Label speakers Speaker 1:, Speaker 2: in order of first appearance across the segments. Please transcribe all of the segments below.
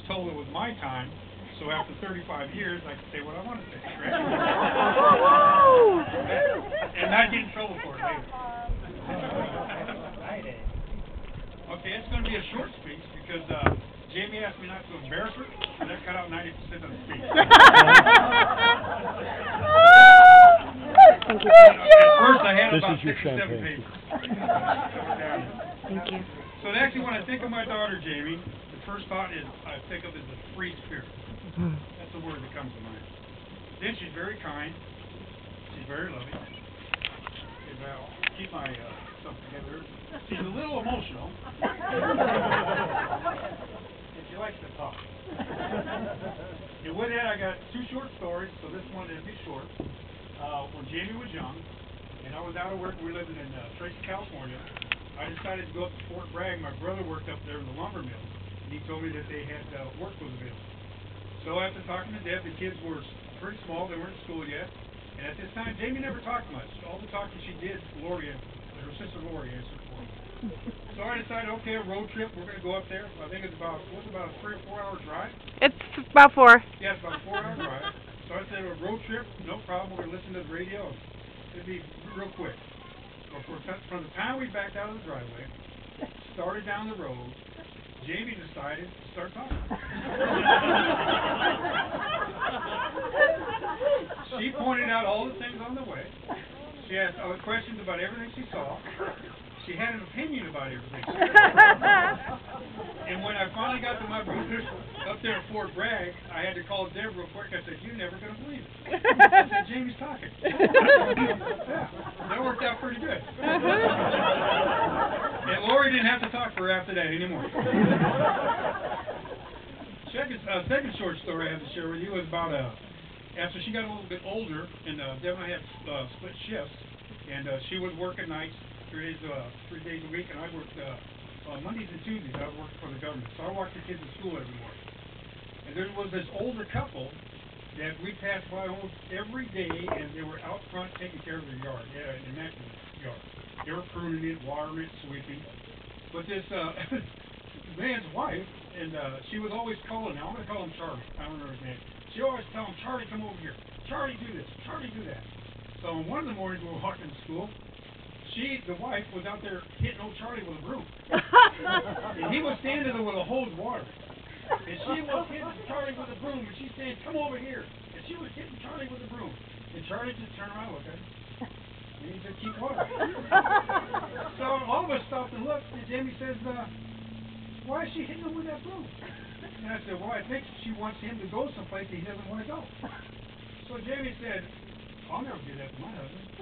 Speaker 1: told it was my time, so after 35 years, I can say what I want to say. Right? And not get in trouble for it later. Okay, it's going to be a short speech because Jamie asked me not to embarrass her, and that cut out 90% of the speech.
Speaker 2: Thank you.
Speaker 1: At first, I had about 6 or 7 pages.
Speaker 2: Thank you.
Speaker 1: So actually, when I think of my daughter, Jamie, the first thought is I think of as a free spirit. That's the word that comes to mind. Then she's very kind. She's very loving. And I'll keep my stuff together. She's a little emotional. And she likes to talk. And with that, I got 2 short stories, so this one is be short. When Jamie was young, and I was out of work, we were living in Tracy, California, I decided to go up to Fort Bragg. My brother worked up there in the lumber mill, and he told me that they had work was available. So after talking to Deb, the kids were pretty small, they weren't in school yet, and at this time, Jamie never talked much. All the talking she did, Lori, her sister Lori answered for her. So I decided, okay, a road trip, we're going to go up there. I think it's about, what's about a 3 or 4 hour drive?
Speaker 2: It's about 4.
Speaker 1: Yeah, it's about a 4 hour drive. So I said, a road trip, no problem, we're going to listen to the radio. It'd be real quick. From the time we backed out of the driveway, started down the road, Jamie decided to start talking. She pointed out all the things on the way. She asked other questions about everything she saw. She had an opinion about everything she saw. And when I finally got to my brother's up there in Fort Bragg, I had to call Deb real quick. I said, "You're never going to believe it." I said, "Jamie's talking." Yeah, that worked out pretty good. And Lori didn't have to talk for her after that anymore. Second short story I have to share with you was about after she got a little bit older, and Deb and I had split shifts, and she would work at nights 3 days a week, and I worked Mondays and Tuesdays. I was working for the government, so I walked the kids to school every morning. And there was this older couple that we passed by almost every day, and they were out front taking care of their yard. They had an immaculate yard. They were pruning it, watering it, sweeping. But this man's wife, and she was always calling. Now I'm going to call him Charlie. I don't know his name. She always tell him, "Charlie, come over here. Charlie, do this. Charlie, do that." So on one of the mornings we were walking to school, the wife, was out there hitting old Charlie with a broom. And he was standing there with a hose of water. And she was hitting Charlie with a broom, and she's saying, "Come over here." And she was hitting Charlie with a broom. And Charlie just turned around and looked at her. And he said, "Keep watering." So all of us stopped and looked, and Jamie says, "Why is she hitting him with that broom?" And I said, "Well, I think she wants him to go someplace he doesn't want to go." So Jamie said, "I'll never do that to my husband."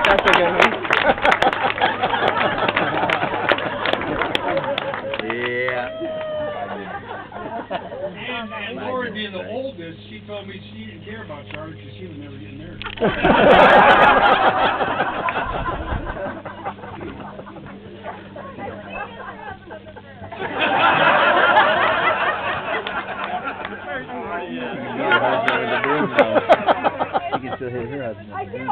Speaker 2: That's a good one.
Speaker 3: Yeah.
Speaker 1: And Lori, being the oldest, she told me she didn't care about Charlie because she was never getting married.
Speaker 3: You can still hit her husband with the broom.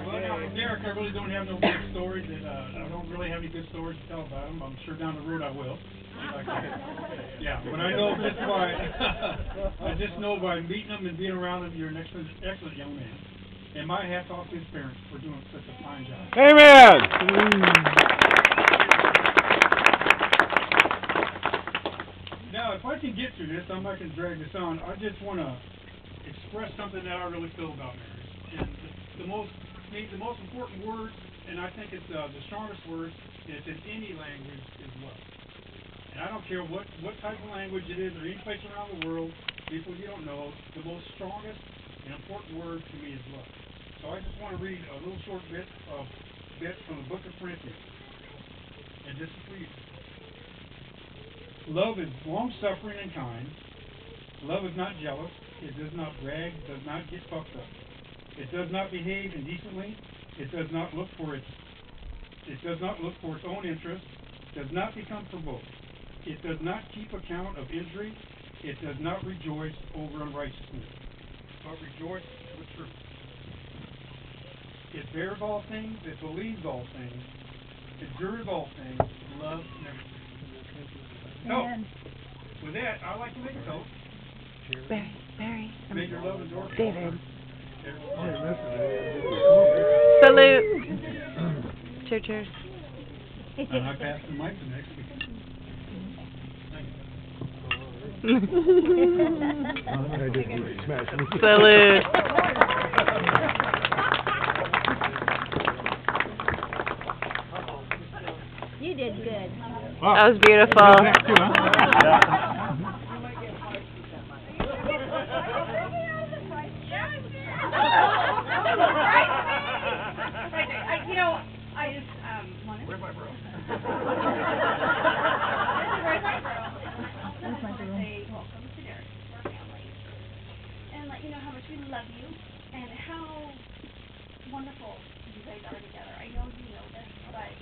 Speaker 1: Well, Derek, I really don't have no good stories, and I don't really have any good stories to tell about them. I'm sure down the road I will. Yeah, but I know just by I just know by meeting them and being around them, you're an excellent young man. And my hat's off to his parents for doing such a fine job.
Speaker 4: Amen.
Speaker 1: Now, if I can get through this, I'm not going to drag this on. I just want to express something that I really feel about marriage. And the most important word, and I think it's the strongest word, is in any language, is love. And I don't care what type of language it is, or any place around the world, people you don't know, the most strongest and important word to me is love. So I just want to read a little short bit from the book of Corinthians. And this is for you. Love is long-suffering and kind. Love is not jealous. It does not brag, does not get puffed up. It does not behave indecently. It does not look for its own interest. Does not become provoked. It does not keep account of injury. It does not rejoice over unrighteousness. but rejoice with truth. It bears all things, it believes all things, endures all things, loves never. So, with that, I'd like to make a toast.
Speaker 2: Barry.
Speaker 1: May your love endure.
Speaker 2: David.
Speaker 1: There.
Speaker 2: Salute. Cheers.
Speaker 1: And I pass the mic to next week.
Speaker 2: Salute.
Speaker 4: You did good.
Speaker 2: That was beautiful.
Speaker 4: You know, I just wanted. Where's my bro? Where's my bro? I just want to say welcome to Derek, our family, and let you know how much we love you and how wonderful you guys are together. I know you know this, but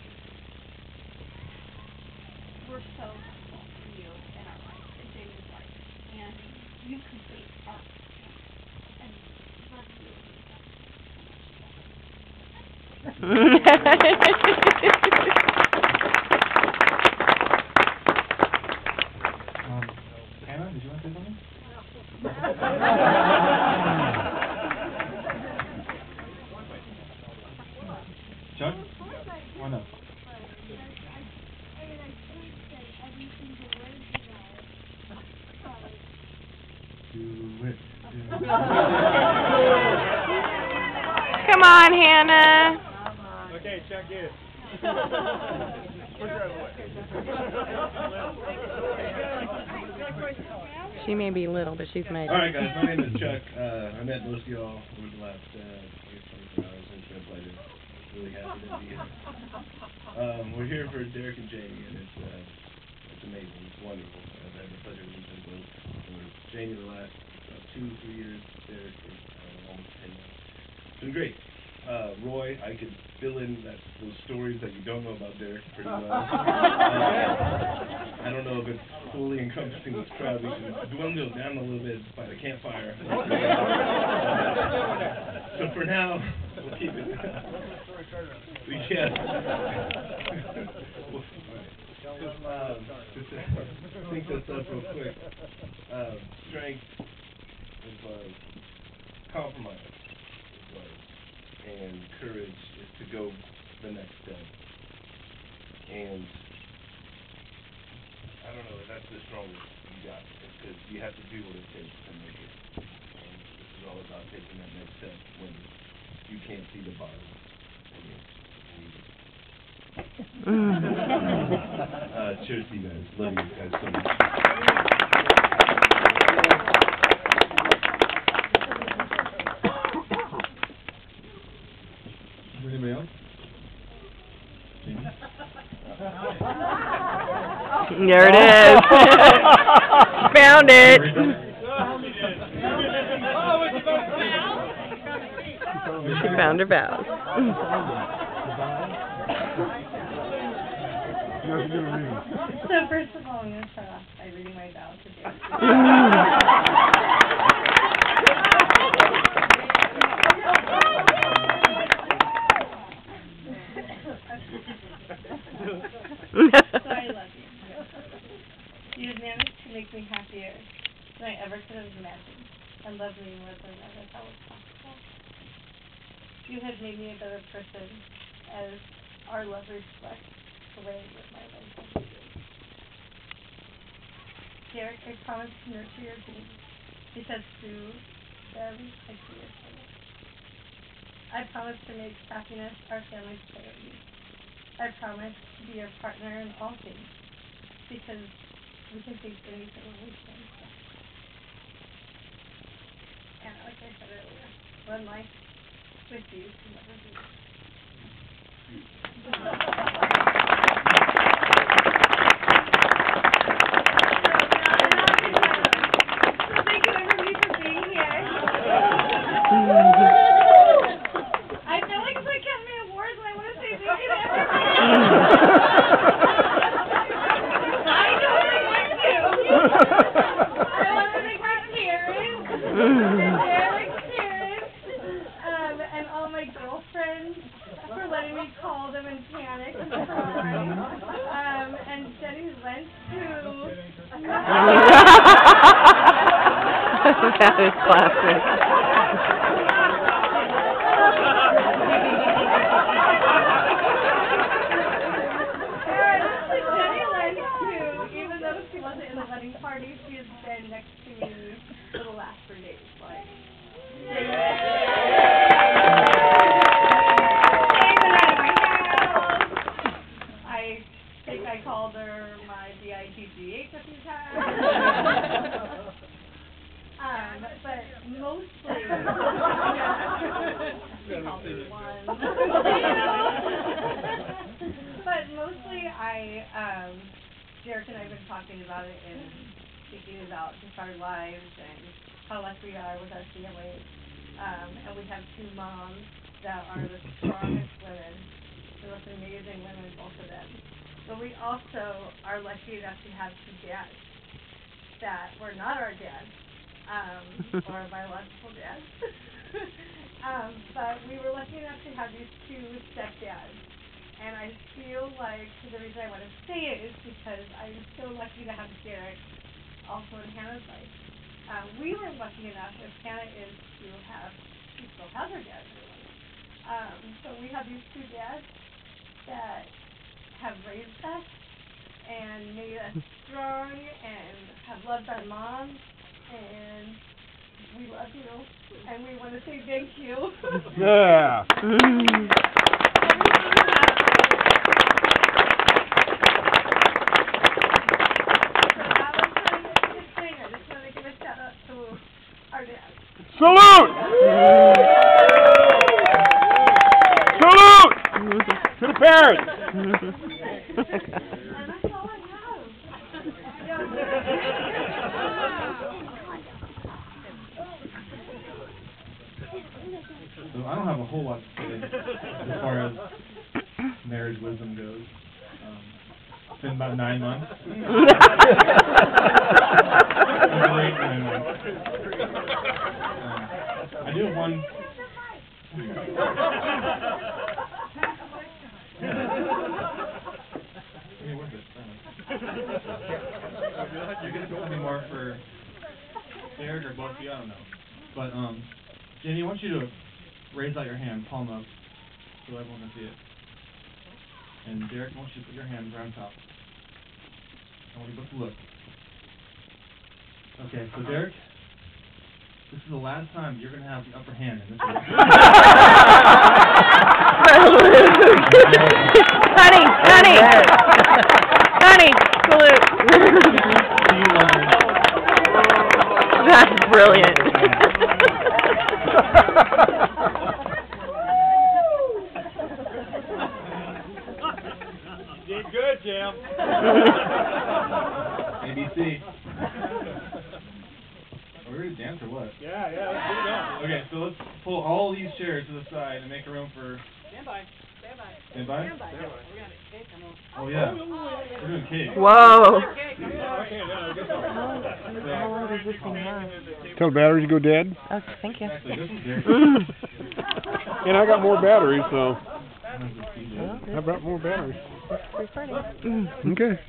Speaker 4: we're so thankful for you in our life, in Jamie's life, and you complete our family. And love you.
Speaker 1: Hannah, did you want to say something? Chuck? Why not? Do it.
Speaker 2: Come on, Hannah.
Speaker 1: Okay, Chuck, get it.
Speaker 2: She may be little, but she's made it.
Speaker 5: Alright guys, my name is Chuck. I met most of y'all over the last, 24 hours. It's been a pleasure. Really happy to be here. We're here for Derek and Jamie, and it's amazing. It's wonderful. I've had the pleasure of meeting them both. For Jamie the last 2-3 years, Derek for almost 10 years. It's been great. Roy, I could fill in those stories that you don't know about Derek pretty well. I don't know if it's fully encompassing this crowd. We can dwindle it down a little bit by the campfire. So for now, we'll keep it. Just to think this up real quick. Strength is love. Compromise is love. And courage is to go the next step. And I don't know if that's the strongest you got, because you have to do what it takes to make it. And this is all about taking that next step when you can't see the bottom. Cheers to you guys. Love you guys so much.
Speaker 1: Anybody else?
Speaker 2: There it is. Found it. She found her vows.
Speaker 4: So first of all, I'm going to start off by reading my vows to Derek. So I love you. You have managed to make me happier than I ever could have imagined, and love me more than I ever thought was possible. You have made me a better person as our love reflects the way I live my life every day. Derek, I promise to nurture your dreams, because through them I see your soul. I promise to make happiness our family's priority. I promise to be your partner in all things, because we can face anything when we stand strong. And like I said earlier, one life with you can never be. Thank you everybody for being here. I feel like it's like Academy Awards and I want to say thank you to everybody. I totally want to. I want to thank my parents, Derek, panic and cry. And Jenny went to...
Speaker 2: That is classic.
Speaker 4: Jenny went to, even though she wasn't in the wedding party, she has been next to me for the last 3 days. Like, I think I called her my BITGH a few times. But mostly, she called me once. But mostly, Derek and I have been talking about it and thinking about just our lives and how lucky we are with our family. And we have 2 moms that are the strongest women, the most amazing women, both of them. But we also are lucky enough to have 2 dads that were not our dads, or our biological dads. But we were lucky enough to have these 2 stepdads. And I feel like the reason I want to say it is because I'm so lucky to have Derek also in Hannah's life. We were lucky enough, as Hannah is, to have, she still has her dad in her life. So we have these 2 dads that have raised us and made us strong and have loved our moms, and we love you, and we want to say thank you.
Speaker 6: Yeah. Salute! Salute! To the parents!
Speaker 4: And that's all I have.
Speaker 5: So I don't have a whole lot to say as far as marriage wisdom goes. It's been about 9 months. Great 9 months. I do have one. You're gonna go with me more for Derek or both of you? I don't know. But Jenny, I want you to raise out your hand, palm up, so everyone can see it. And Derek, I want you to put your hand right on top. I want you both to look. Okay, so Derek, this is the last time you're going to have the upper hand in this one.
Speaker 2: Honey, salute. That's brilliant.
Speaker 6: Did good, Jim.
Speaker 5: ABC. Are we ready to dance or what?
Speaker 6: Yeah, let's do that.
Speaker 5: Okay, so let's pull all these chairs to the side and make room for... Stand by. Oh, yeah. We're doing cake.
Speaker 2: Whoa.
Speaker 6: Tell the batteries to go dead.
Speaker 2: Oh, thank you.
Speaker 5: Actually, this is Derek.
Speaker 6: And I got more batteries, so
Speaker 2: Well,
Speaker 6: how about more batteries?
Speaker 2: it's pretty.
Speaker 6: Okay.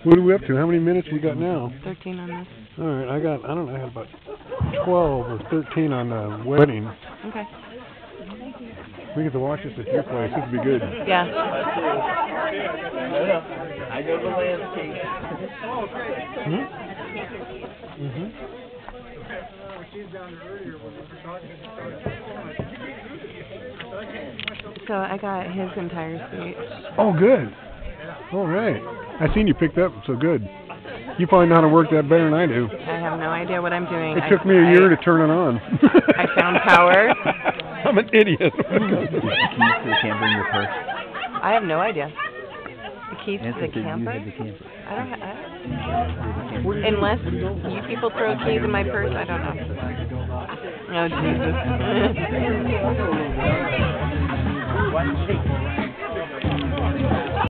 Speaker 6: What are we up to? How many minutes we got now?
Speaker 2: 13 on this.
Speaker 6: All right, I got about 12 or 13 on the wedding.
Speaker 2: Okay.
Speaker 6: We get to watch this at your place. This would be good.
Speaker 2: Yeah.
Speaker 3: I know the landscape.
Speaker 2: So I got his entire speech.
Speaker 6: Oh, good. All right. I seen you picked up, so good. You probably know how to work that better than I do.
Speaker 2: I have no idea what I'm doing.
Speaker 6: It took me a year to turn it on.
Speaker 2: I found power.
Speaker 6: I'm an idiot.
Speaker 3: Keys to the camper in your purse.
Speaker 2: I have no idea. The keys to the
Speaker 3: Anthony said you
Speaker 2: camper?
Speaker 3: had the camper.
Speaker 2: I don't unless you people throw keys in my purse, I don't know. Oh, Jesus.